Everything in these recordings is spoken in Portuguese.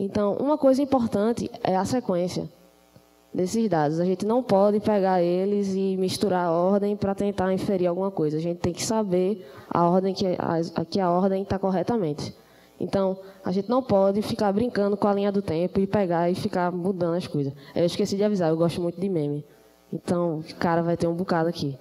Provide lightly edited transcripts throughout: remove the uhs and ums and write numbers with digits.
Então, uma coisa importante é a sequência desses dados. A gente não pode pegar eles e misturar a ordem para tentar inferir alguma coisa. A gente tem que saber a ordem que a ordem está corretamente. Então, a gente não pode ficar brincando com a linha do tempo e pegar e ficar mudando as coisas. Eu esqueci de avisar, eu gosto muito de meme. Então, cara, vai ter um bocado aqui.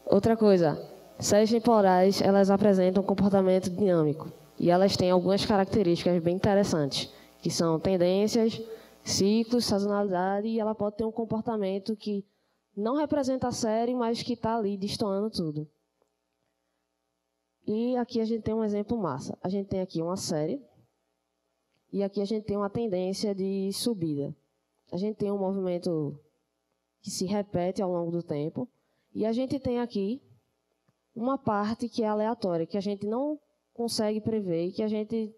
Outra coisa, séries temporais, elas apresentam um comportamento dinâmico. E elas têm algumas características bem interessantes, que são tendências, ciclos, sazonalidade, e ela pode ter um comportamento que não representa a série, mas que está ali destoando tudo. E aqui a gente tem um exemplo massa. A gente tem aqui uma série, e aqui a gente tem uma tendência de subida. A gente tem um movimento que se repete ao longo do tempo, e a gente tem aqui uma parte que é aleatória, que a gente não consegue prever e que a gente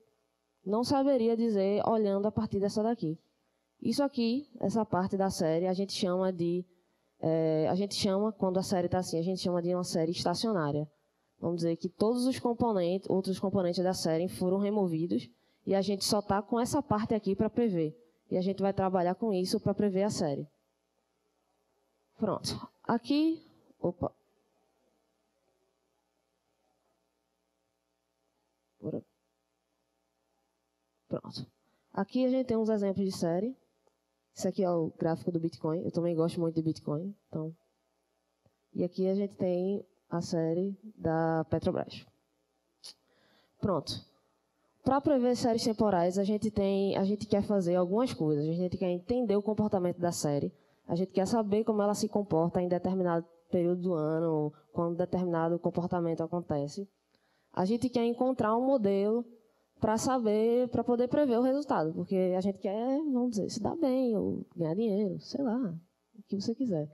não saberia dizer olhando a partir dessa daqui. Isso aqui, essa parte da série, a gente chama, quando a série está assim, a gente chama de uma série estacionária. Vamos dizer que todos os outros componentes da série foram removidos e a gente só está com essa parte aqui para prever. E a gente vai trabalhar com isso para prever a série. Pronto. Aqui, opa. Pronto. Aqui a gente tem uns exemplos de série. Esse aqui é o gráfico do Bitcoin. Eu também gosto muito de Bitcoin. Então. E aqui a gente tem a série da Petrobras. Pronto. Para prever séries temporais, a gente quer fazer algumas coisas. A gente quer entender o comportamento da série. A gente quer saber como ela se comporta em determinado período do ano, quando determinado comportamento acontece. A gente quer encontrar um modelo para poder prever o resultado, porque a gente quer, vamos dizer, se dar bem, ou ganhar dinheiro, sei lá, o que você quiser.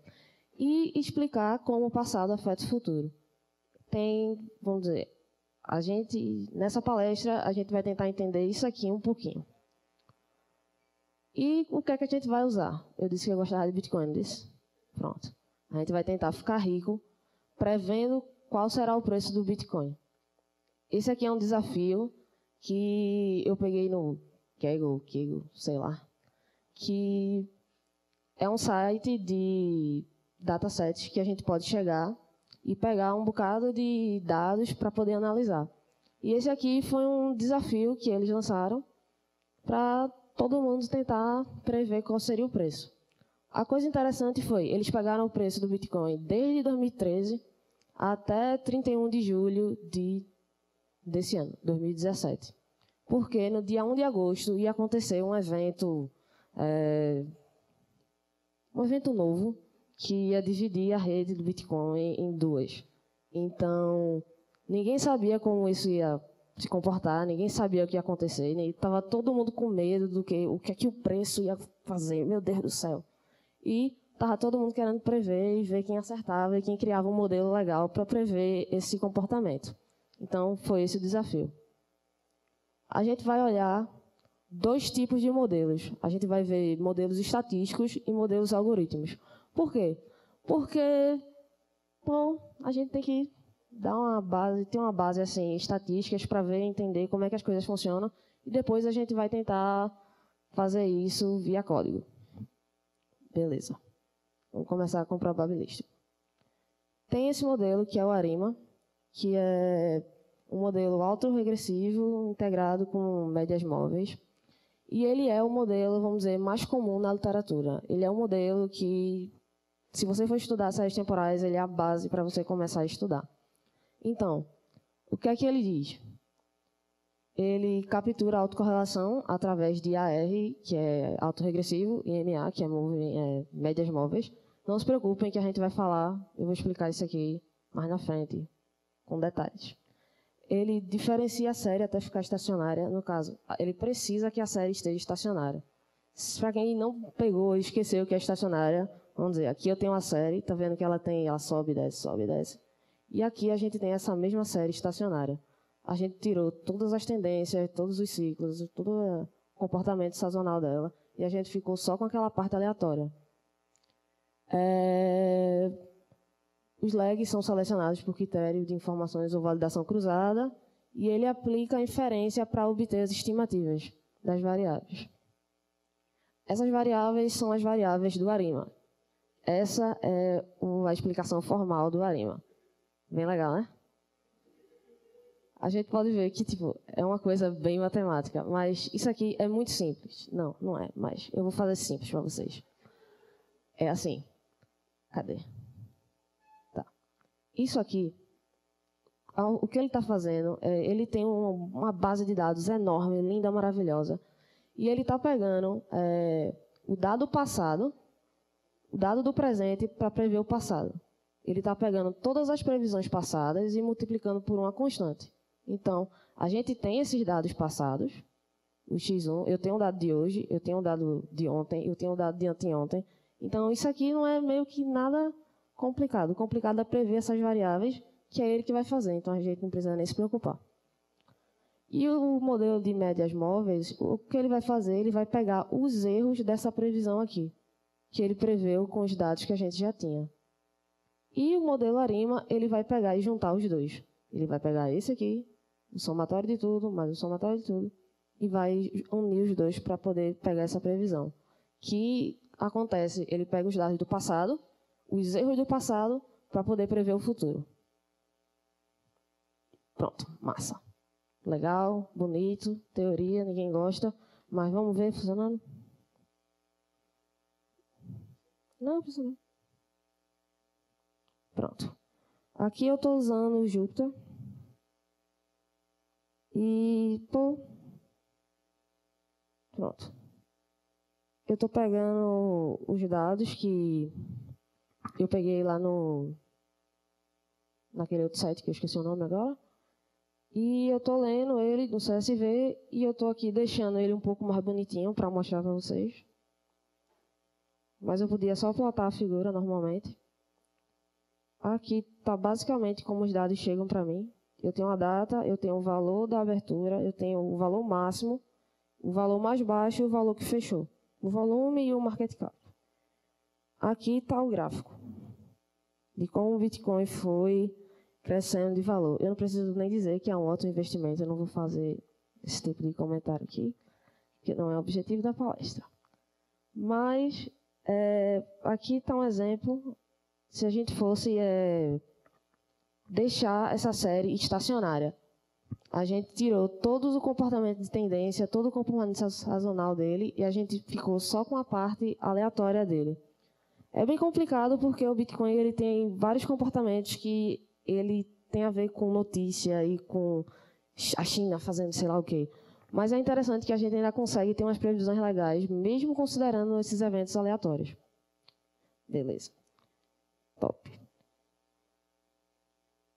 E explicar como o passado afeta o futuro. Vamos dizer, nessa palestra, a gente vai tentar entender isso aqui um pouquinho. E o que é que a gente vai usar? Eu disse que eu gostava de Bitcoin, não disse? Pronto. A gente vai tentar ficar rico, prevendo qual será o preço do Bitcoin. Esse aqui é um desafio que eu peguei no Kaggle, sei lá, que é um site de datasets que a gente pode chegar e pegar um bocado de dados para poder analisar. E esse aqui foi um desafio que eles lançaram para todo mundo tentar prever qual seria o preço. A coisa interessante foi, eles pegaram o preço do Bitcoin desde 2013 até 31 de julho desse ano, 2017. Porque no dia 1 de agosto ia acontecer um evento novo que ia dividir a rede do Bitcoin em duas. Então, ninguém sabia como isso ia se comportar, ninguém sabia o que ia acontecer, estava todo mundo com medo o que é que o preço ia fazer, meu Deus do céu. E estava todo mundo querendo prever e ver quem acertava e quem criava um modelo legal para prever esse comportamento. Então, foi esse o desafio. A gente vai olhar dois tipos de modelos. A gente vai ver modelos estatísticos e modelos algoritmos. Por quê? Porque a gente tem que ter uma base assim, estatísticas para ver, entender como é que as coisas funcionam e depois a gente vai tentar fazer isso via código. Beleza. Vamos começar com o probabilístico. Tem esse modelo que é o ARIMA, que é um modelo autorregressivo integrado com médias móveis. E ele é o modelo, vamos dizer, mais comum na literatura. Ele é um modelo que, se você for estudar séries temporais, ele é a base para você começar a estudar. Então, o que é que ele diz? Ele captura a autocorrelação através de AR, que é autorregressivo, e MA, que é médias móveis. Não se preocupem que a gente vai falar, eu vou explicar isso aqui mais na frente, com detalhes. Ele diferencia a série até ficar estacionária. No caso, ele precisa que a série esteja estacionária. Para quem não pegou e esqueceu que é estacionária, vamos dizer, aqui eu tenho uma série, está vendo que ela sobe e desce, sobe e desce. E aqui a gente tem essa mesma série estacionária. A gente tirou todas as tendências, todos os ciclos, todo o comportamento sazonal dela, e a gente ficou só com aquela parte aleatória. Os lags são selecionados por critério de informações ou validação cruzada, e ele aplica a inferência para obter as estimativas das variáveis. Essas variáveis são as variáveis do ARIMA. Essa é a explicação formal do ARIMA. Bem legal, né? A gente pode ver que é uma coisa bem matemática, mas isso aqui é muito simples. Não, não é, mas eu vou fazer simples para vocês. É assim. Cadê? Tá. Isso aqui, o que ele está fazendo, ele tem uma base de dados enorme, linda, maravilhosa, e ele está pegando o dado passado, o dado do presente para prever o passado. Ele está pegando todas as previsões passadas e multiplicando por uma constante. Então, a gente tem esses dados passados, o X1, eu tenho um dado de hoje, eu tenho um dado de ontem, eu tenho um dado de anteontem. Então, isso aqui não é meio que nada complicado. O complicado é prever essas variáveis, que é ele que vai fazer. Então, a gente não precisa nem se preocupar. E o modelo de médias móveis, o que ele vai fazer? Ele vai pegar os erros dessa previsão aqui, que ele preveu com os dados que a gente já tinha. E o modelo ARIMA, ele vai pegar e juntar os dois. Ele vai pegar esse aqui, o somatório de tudo, mais o somatório de tudo, e vai unir os dois para poder pegar essa previsão. Que acontece, ele pega os dados do passado, os erros do passado, para poder prever o futuro. Pronto, massa. Legal, bonito, teoria, ninguém gosta, mas vamos ver funcionando? Não, funcionou. Pronto. Aqui eu estou usando o Jupyter. E, pronto. Eu estou pegando os dados que eu peguei lá naquele outro site que eu esqueci o nome agora. E eu estou lendo ele no CSV e eu estou aqui deixando ele um pouco mais bonitinho para mostrar para vocês. Mas eu podia só plotar a figura normalmente. Aqui está basicamente como os dados chegam para mim. Eu tenho a data, eu tenho o valor da abertura, eu tenho o valor máximo, o valor mais baixo e o valor que fechou. O volume e o market cap. Aqui está o gráfico de como o Bitcoin foi crescendo de valor. Eu não preciso nem dizer que é um ótimo investimento, eu não vou fazer esse tipo de comentário aqui, que não é o objetivo da palestra. Mas aqui está um exemplo, se a gente fosse deixar essa série estacionária. A gente tirou todo o comportamento de tendência, todo o comportamento sazonal dele, e a gente ficou só com a parte aleatória dele. É bem complicado porque o Bitcoin ele tem vários comportamentos que ele tem a ver com notícia e com a China fazendo sei lá o quê. Mas é interessante que a gente ainda consegue ter umas previsões legais, mesmo considerando esses eventos aleatórios. Beleza. Top.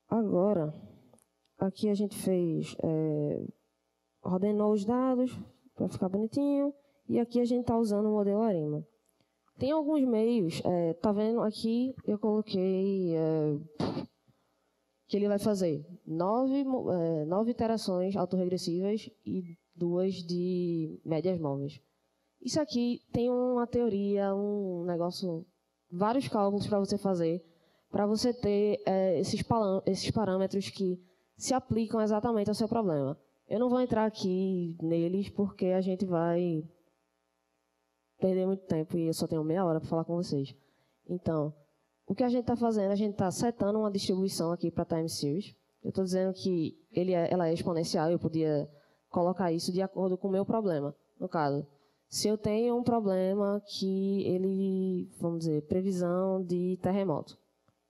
Agora, aqui a gente fez, ordenou os dados para ficar bonitinho, e aqui a gente está usando o modelo ARIMA. Tem alguns meios, tá vendo aqui, eu coloquei que ele vai fazer 9 iterações autorregressivas e 2 de médias móveis. Isso aqui tem uma teoria, um negócio, vários cálculos para você fazer, para você ter esses parâmetros que se aplicam exatamente ao seu problema. Eu não vou entrar aqui neles porque a gente vai perder muito tempo e eu só tenho meia hora para falar com vocês. Então, o que a gente está fazendo, a gente está setando uma distribuição aqui para time series. Eu estou dizendo que ela é exponencial, eu podia colocar isso de acordo com o meu problema. No caso, se eu tenho um problema que ele, vamos dizer, previsão de terremoto,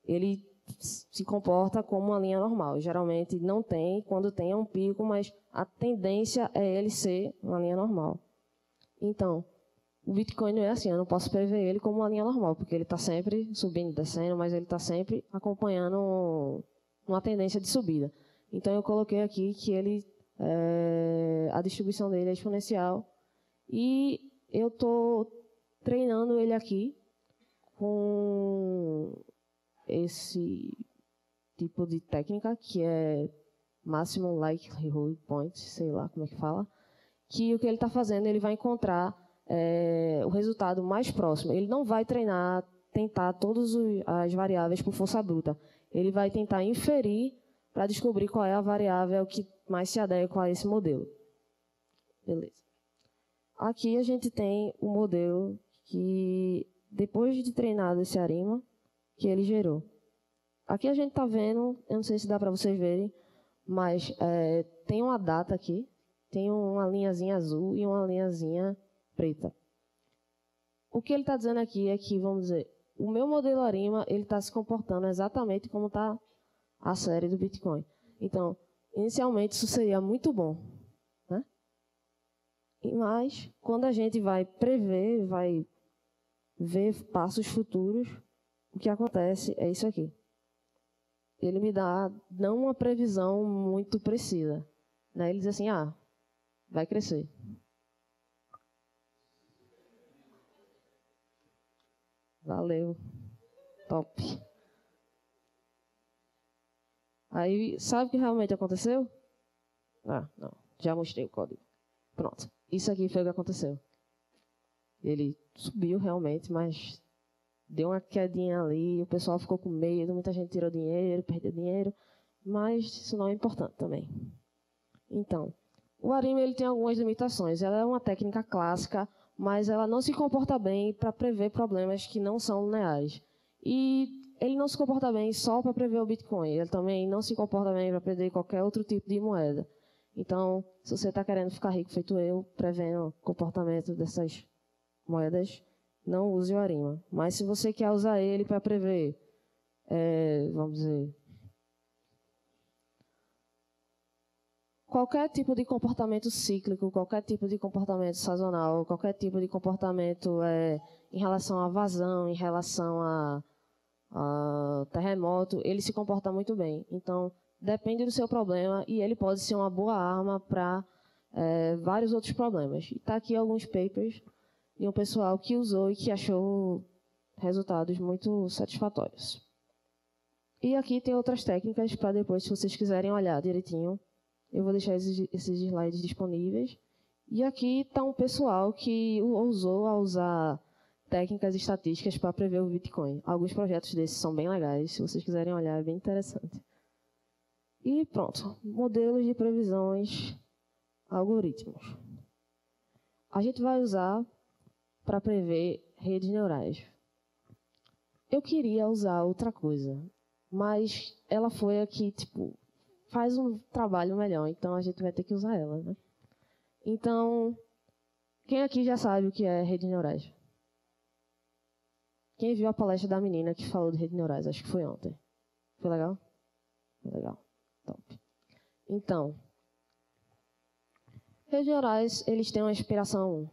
ele se comporta como uma linha normal. Geralmente não tem, quando tem é um pico, mas a tendência é ele ser uma linha normal. Então, o Bitcoin não é assim, eu não posso prever ele como uma linha normal, porque ele está sempre subindo e descendo, mas ele está sempre acompanhando uma tendência de subida. Então, eu coloquei aqui que a distribuição dele é exponencial e eu estou treinando ele aqui com esse tipo de técnica, que é Maximum Likelihood Point, sei lá como é que fala, que o que ele está fazendo, ele vai encontrar o resultado mais próximo. Ele não vai tentar todas as variáveis por força bruta. Ele vai tentar inferir para descobrir qual é a variável que mais se adequa a esse modelo. Beleza. Aqui a gente tem o modelo que, depois de treinado esse ARIMA, que ele gerou. Aqui a gente está vendo, eu não sei se dá para vocês verem, mas tem uma data aqui, tem uma linhazinha azul e uma linhazinha preta. O que ele está dizendo aqui é que, vamos dizer, o meu modelo ARIMA está se comportando exatamente como está a série do Bitcoin. Então, inicialmente isso seria muito bom, né? Mas, quando a gente vai prever, vai ver passos futuros, o que acontece é isso aqui. Ele me dá não uma previsão muito precisa, né? Ele diz assim, vai crescer. Valeu. Top. Aí, sabe o que realmente aconteceu? Não. Já mostrei o código. Pronto. Isso aqui foi o que aconteceu. Ele subiu realmente, mas deu uma quedinha ali, o pessoal ficou com medo, muita gente tirou dinheiro, perdeu dinheiro, mas isso não é importante também. Então, o ARIMA ele tem algumas limitações. Ela é uma técnica clássica, mas ela não se comporta bem para prever problemas que não são lineares. E ele não se comporta bem só para prever o Bitcoin, ele também não se comporta bem para prever qualquer outro tipo de moeda. Então, se você está querendo ficar rico feito eu, prevendo o comportamento dessas moedas, não use o ARIMA. Mas se você quer usar ele para prever, vamos dizer, qualquer tipo de comportamento cíclico, qualquer tipo de comportamento sazonal, qualquer tipo de comportamento em relação à vazão, em relação a terremoto, ele se comporta muito bem. Então, depende do seu problema e ele pode ser uma boa arma para vários outros problemas. E está aqui alguns papers de um pessoal que usou e que achou resultados muito satisfatórios. E aqui tem outras técnicas para depois, se vocês quiserem olhar direitinho, eu vou deixar esses slides disponíveis. E aqui está um pessoal que ousou a usar técnicas estatísticas para prever o Bitcoin. Alguns projetos desses são bem legais, se vocês quiserem olhar, é bem interessante. E pronto, modelos de previsões, algoritmos. A gente vai usar para prever redes neurais. Eu queria usar outra coisa, mas ela foi aqui, faz um trabalho melhor, então a gente vai ter que usar ela, né? Então, quem aqui já sabe o que é redes neurais? Quem viu a palestra da menina que falou de redes neurais? Acho que foi ontem. Foi legal? Foi legal. Top. Então, redes neurais, eles têm uma inspiração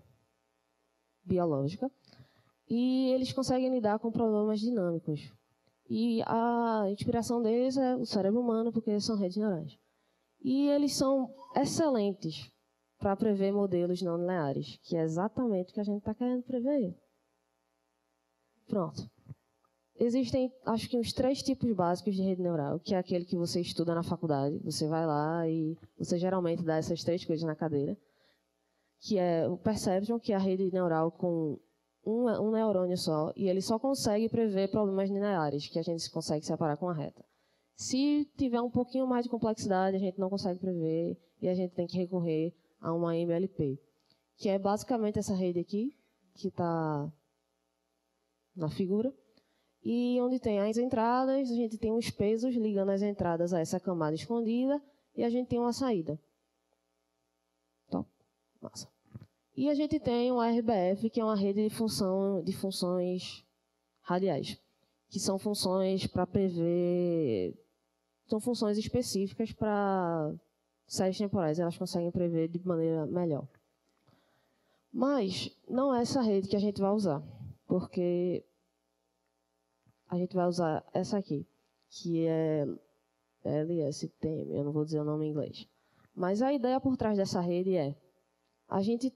biológica e eles conseguem lidar com problemas dinâmicos. E a inspiração deles é o cérebro humano, porque eles são redes neurais. E eles são excelentes para prever modelos não lineares, que é exatamente o que a gente está querendo prever. Pronto. Existem, acho que, uns 3 tipos básicos de rede neural, que é aquele que você estuda na faculdade. Você vai lá e você geralmente dá essas 3 coisas na cadeira, que é o Perceptron, que é a rede neural com um neurônio só, e ele só consegue prever problemas lineares, que a gente consegue separar com a reta. Se tiver um pouquinho mais de complexidade, a gente não consegue prever, e a gente tem que recorrer a uma MLP, que é basicamente essa rede aqui, que está na figura, e onde tem as entradas, a gente tem os pesos ligando as entradas a essa camada escondida, e a gente tem uma saída. Top. Massa. E a gente tem o RBF, que é uma rede de funções radiais, que são funções para prever, são funções específicas para séries temporais, elas conseguem prever de maneira melhor. Mas não é essa rede que a gente vai usar, porque a gente vai usar essa aqui, que é LSTM, eu não vou dizer o nome em inglês. Mas a ideia por trás dessa rede é, a gente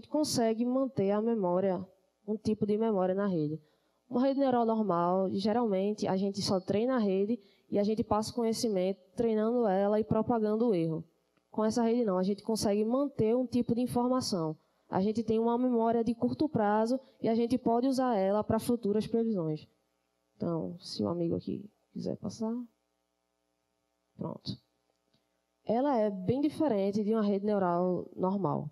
consegue manter a memória, um tipo de memória na rede. Uma rede neural normal, geralmente, a gente só treina a rede e a gente passa conhecimento treinando ela e propagando o erro. Com essa rede não, a gente consegue manter um tipo de informação. A gente tem uma memória de curto prazo e a gente pode usar ela para futuras previsões. Então, se o amigo aqui quiser passar. Pronto. Ela é bem diferente de uma rede neural normal.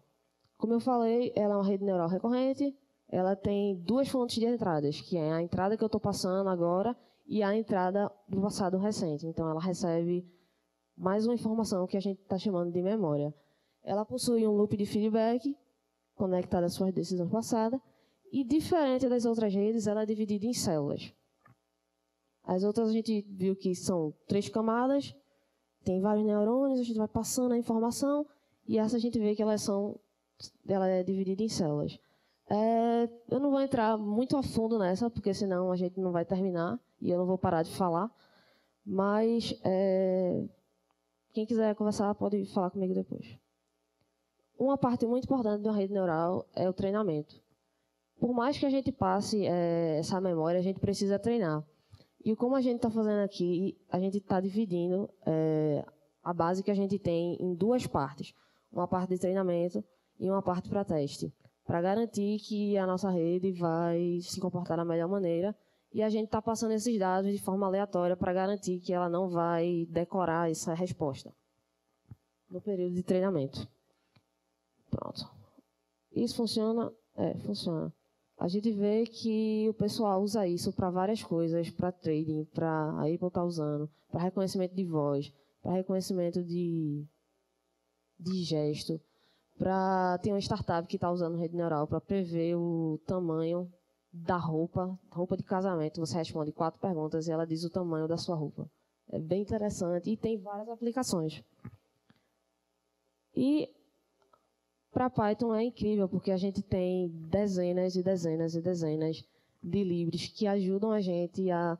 Como eu falei, ela é uma rede neural recorrente. Ela tem duas fontes de entradas, que é a entrada que eu estou passando agora e a entrada do passado recente. Então, ela recebe mais uma informação que a gente está chamando de memória. Ela possui um loop de feedback conectado às suas decisões passadas e, diferente das outras redes, ela é dividida em células. As outras a gente viu que são 3 camadas, tem vários neurônios, a gente vai passando a informação e essa a gente vê que ela é dividida em células. Eu não vou entrar muito a fundo nessa, porque senão a gente não vai terminar e eu não vou parar de falar. Mas quem quiser conversar pode falar comigo depois. Uma parte muito importante de uma rede neural é o treinamento. Por mais que a gente passe essa memória, a gente precisa treinar. E como a gente está fazendo aqui, a gente está dividindo a base que a gente tem em 2 partes. Uma parte de treinamento e uma parte para teste, para garantir que a nossa rede vai se comportar da melhor maneira. E a gente está passando esses dados de forma aleatória para garantir que ela não vai decorar essa resposta no período de treinamento. Pronto. Isso funciona? Funciona. A gente vê que o pessoal usa isso para várias coisas, para trading, para a Apple está usando, para reconhecimento de voz, para reconhecimento de gesto, tem uma startup que está usando rede neural para prever o tamanho da roupa de casamento. Você responde 4 perguntas e ela diz o tamanho da sua roupa. É bem interessante e tem várias aplicações. E para Python é incrível, porque a gente tem dezenas e dezenas e dezenas de livros que ajudam a gente a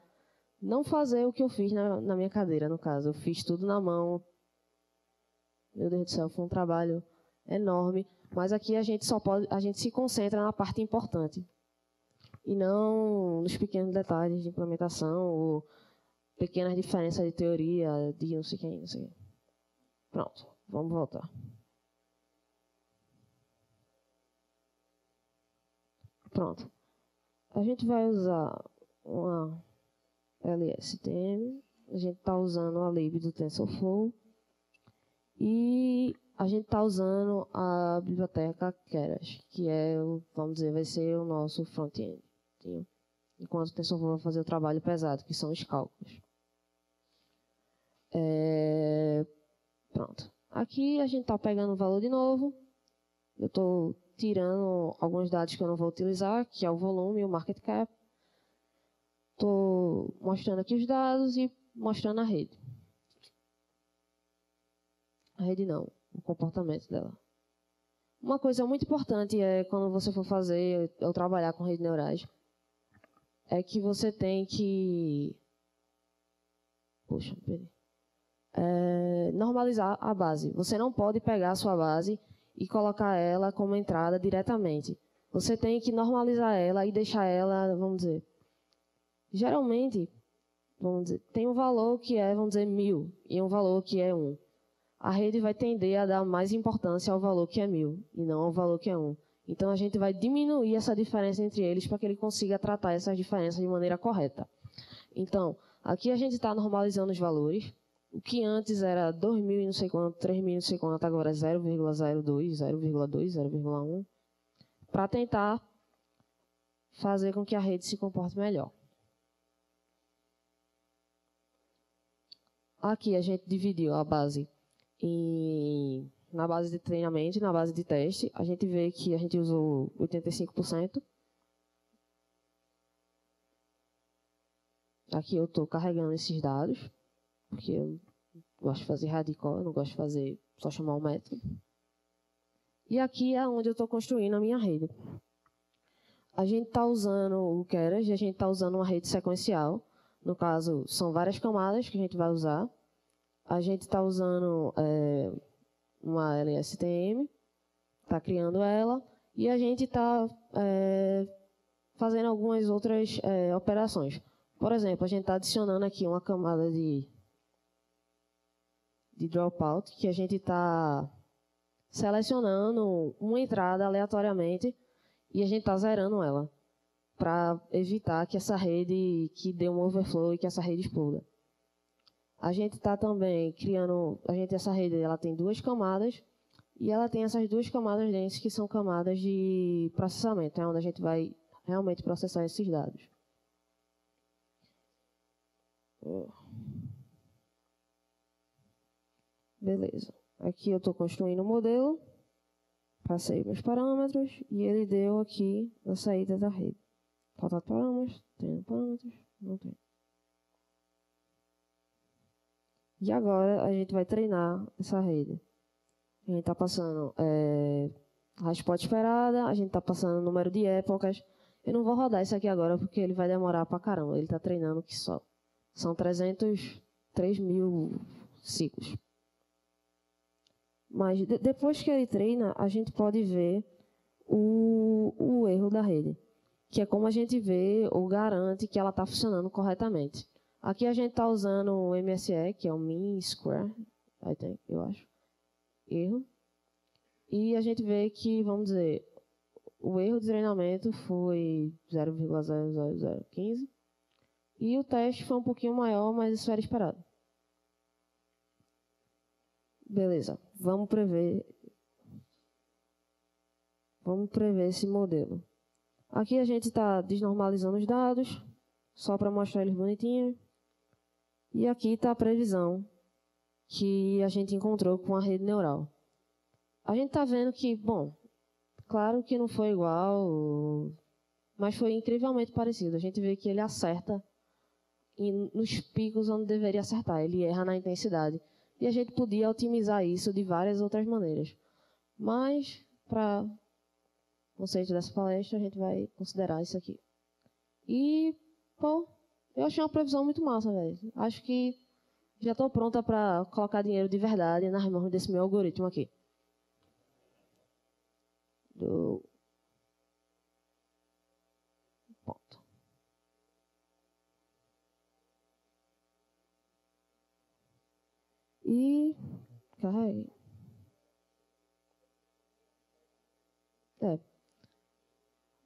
não fazer o que eu fiz na minha cadeira, no caso. Eu fiz tudo na mão. Meu Deus do céu, foi um trabalho enorme. Mas aqui a gente se concentra na parte importante. E não nos pequenos detalhes de implementação ou pequenas diferenças de teoria, de não sei quem, não sei. Pronto, vamos voltar. Pronto. A gente vai usar uma LSTM. A gente está usando a lib do TensorFlow. E a gente está usando a biblioteca Keras, que vamos dizer, vai ser o nosso front-end. Enquanto o TensorFlow vai fazer o trabalho pesado, que são os cálculos. Pronto. Aqui a gente está pegando o valor de novo. Eu estou tirando alguns dados que eu não vou utilizar, que é o volume e o market cap. Estou mostrando aqui os dados e mostrando a rede. A rede não, o comportamento dela. Uma coisa muito importante quando você for fazer ou trabalhar com redes neurais, é que você tem que normalizar a base. Você não pode pegar a sua base e colocar ela como entrada diretamente. Você tem que normalizar ela e deixar ela, vamos dizer, geralmente, tem um valor que é, vamos dizer, 1000 e um valor que é 1. A rede vai tender a dar mais importância ao valor que é 1000 e não ao valor que é 1. Então, a gente vai diminuir essa diferença entre eles para que ele consiga tratar essas diferenças de maneira correta. Então, aqui a gente está normalizando os valores. O que antes era 2.000 e não sei quanto, 3.000 e não sei quanto, agora é 0,02, 0,2, 0,1, para tentar fazer com que a rede se comporte melhor. Aqui a gente dividiu a base na base de treinamento e na base de teste. A gente vê que a gente usou 85%. Aqui eu estou carregando esses dados, porque eu gosto de fazer radical, eu não gosto de fazer só chamar o método. E aqui é onde eu estou construindo a minha rede. A gente está usando o Keras e a gente está usando uma rede sequencial. No caso, são várias camadas que a gente vai usar. A gente está usando uma LSTM, está criando ela, e a gente está fazendo algumas outras operações. Por exemplo, a gente está adicionando aqui uma camada de dropout, que a gente está selecionando uma entrada aleatoriamente e a gente está zerando ela. para evitar que essa rede, que dê um overflow e que essa rede exploda. A gente está também criando, essa rede ela tem 2 camadas, e ela tem essas 2 camadas densas que são camadas de processamento, é onde a gente vai realmente processar esses dados. Beleza. Aqui eu estou construindo o modelo, passei meus parâmetros e ele deu aqui a saída da rede. Falta parâmetros, tem parâmetros, não tem. E agora a gente vai treinar essa rede. A gente está passando a resposta esperada, a gente está passando o número de épocas. Eu não vou rodar isso aqui agora porque ele vai demorar pra caramba. Ele está treinando que só. São 3.000 ciclos. Mas depois que ele treina, a gente pode ver o erro da rede, que é como a gente vê ou garante que ela está funcionando corretamente. Aqui a gente está usando o MSE, que é o Mean Square, eu acho, erro. E a gente vê que, vamos dizer, o erro de treinamento foi 0,00015 e o teste foi um pouquinho maior, mas isso era esperado. Beleza, vamos prever esse modelo. Aqui a gente está desnormalizando os dados, só para mostrar eles bonitinhos. E aqui está a previsão que a gente encontrou com a rede neural. A gente está vendo que, bom, claro que não foi igual, mas foi incrivelmente parecido. A gente vê que ele acerta nos picos onde deveria acertar, ele erra na intensidade. E a gente podia otimizar isso de várias outras maneiras. Mas, para o conceito dessa palestra, a gente vai considerar isso aqui. E, pô, eu achei uma previsão muito massa, velho. Acho que já estou pronta para colocar dinheiro de verdade nas mãos desse meu algoritmo aqui. Ponto. E carregue.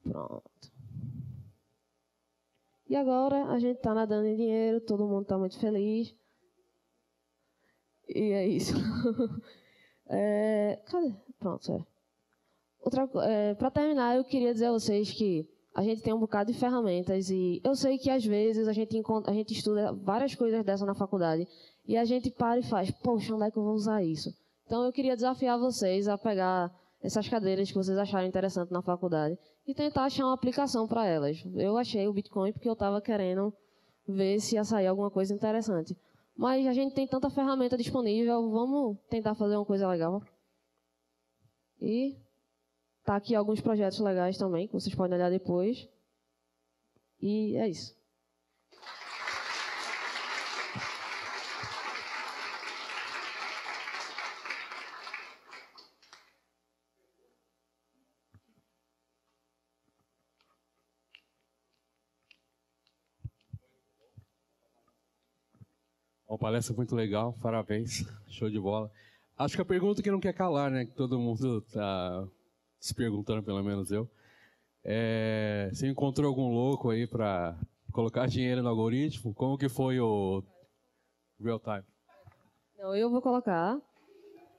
Pronto. E agora a gente está nadando em dinheiro, todo mundo está muito feliz. E é isso. Cadê? Pronto, para terminar, eu queria dizer a vocês que a gente tem um bocado de ferramentas e eu sei que às vezes a gente estuda várias coisas dessa na faculdade e a gente para e faz, poxa, onde é que eu vou usar isso? Então eu queria desafiar vocês a pegar essas cadeiras que vocês acharam interessantes na faculdade e tentar achar uma aplicação para elas. Eu achei o Bitcoin porque eu estava querendo ver se ia sair alguma coisa interessante. Mas a gente tem tanta ferramenta disponível, vamos tentar fazer uma coisa legal. E tá aqui alguns projetos legais também, que vocês podem olhar depois. E é isso. Uma palestra muito legal, parabéns, show de bola. Acho que a pergunta que não quer calar, né, que todo mundo está se perguntando, pelo menos eu, você encontrou algum louco aí para colocar dinheiro no algoritmo? Como que foi o real time? Não, eu vou colocar.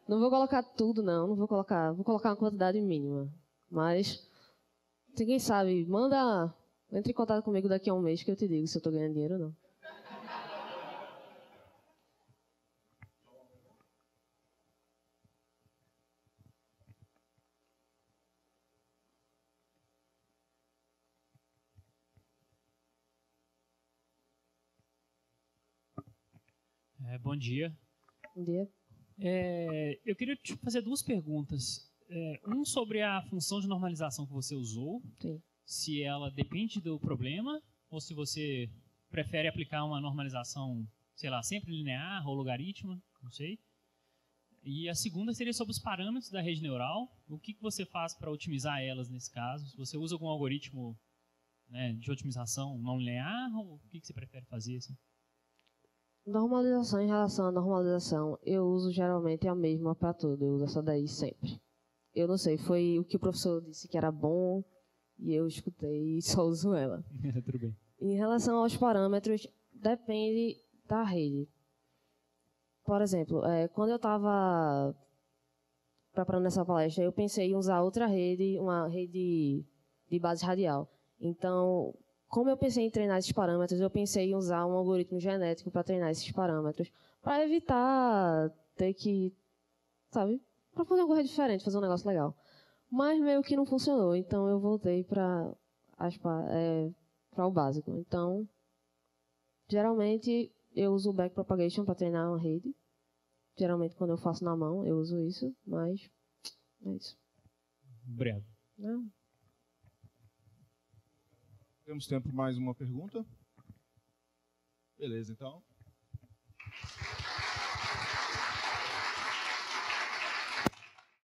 Não vou colocar tudo, não vou colocar uma quantidade mínima. Mas, quem sabe, entre em contato comigo daqui a um mês que eu te digo se eu estou ganhando dinheiro ou não. Bom dia. Bom dia. Eu queria te fazer 2 perguntas. Um sobre a função de normalização que você usou. Sim. Se ela depende do problema ou se você prefere aplicar uma normalização, sei lá, sempre linear ou logarítmica, não sei. E a segunda seria sobre os parâmetros da rede neural. O que você faz para otimizar elas nesse caso? Se você usa algum algoritmo, né, de otimização não linear ou o que você prefere fazer? Assim? Normalização, em relação à normalização, eu uso geralmente a mesma para tudo. Eu uso essa daí sempre. Eu não sei, foi o que o professor disse que era bom e eu escutei e só uso ela. Tudo bem. Em relação aos parâmetros, depende da rede. Por exemplo, quando eu estava preparando essa palestra, eu pensei em usar outra rede, uma rede de base radial. Então, como eu pensei em treinar esses parâmetros, eu pensei em usar um algoritmo genético para treinar esses parâmetros, para evitar ter que, sabe, para fazer uma coisa diferente, fazer um negócio legal. Mas meio que não funcionou, então eu voltei para o básico. Então, geralmente, eu uso o backpropagation para treinar uma rede. Geralmente, quando eu faço na mão, eu uso isso, mas é isso. Obrigado. Não. Temos tempo para mais uma pergunta? Beleza, então.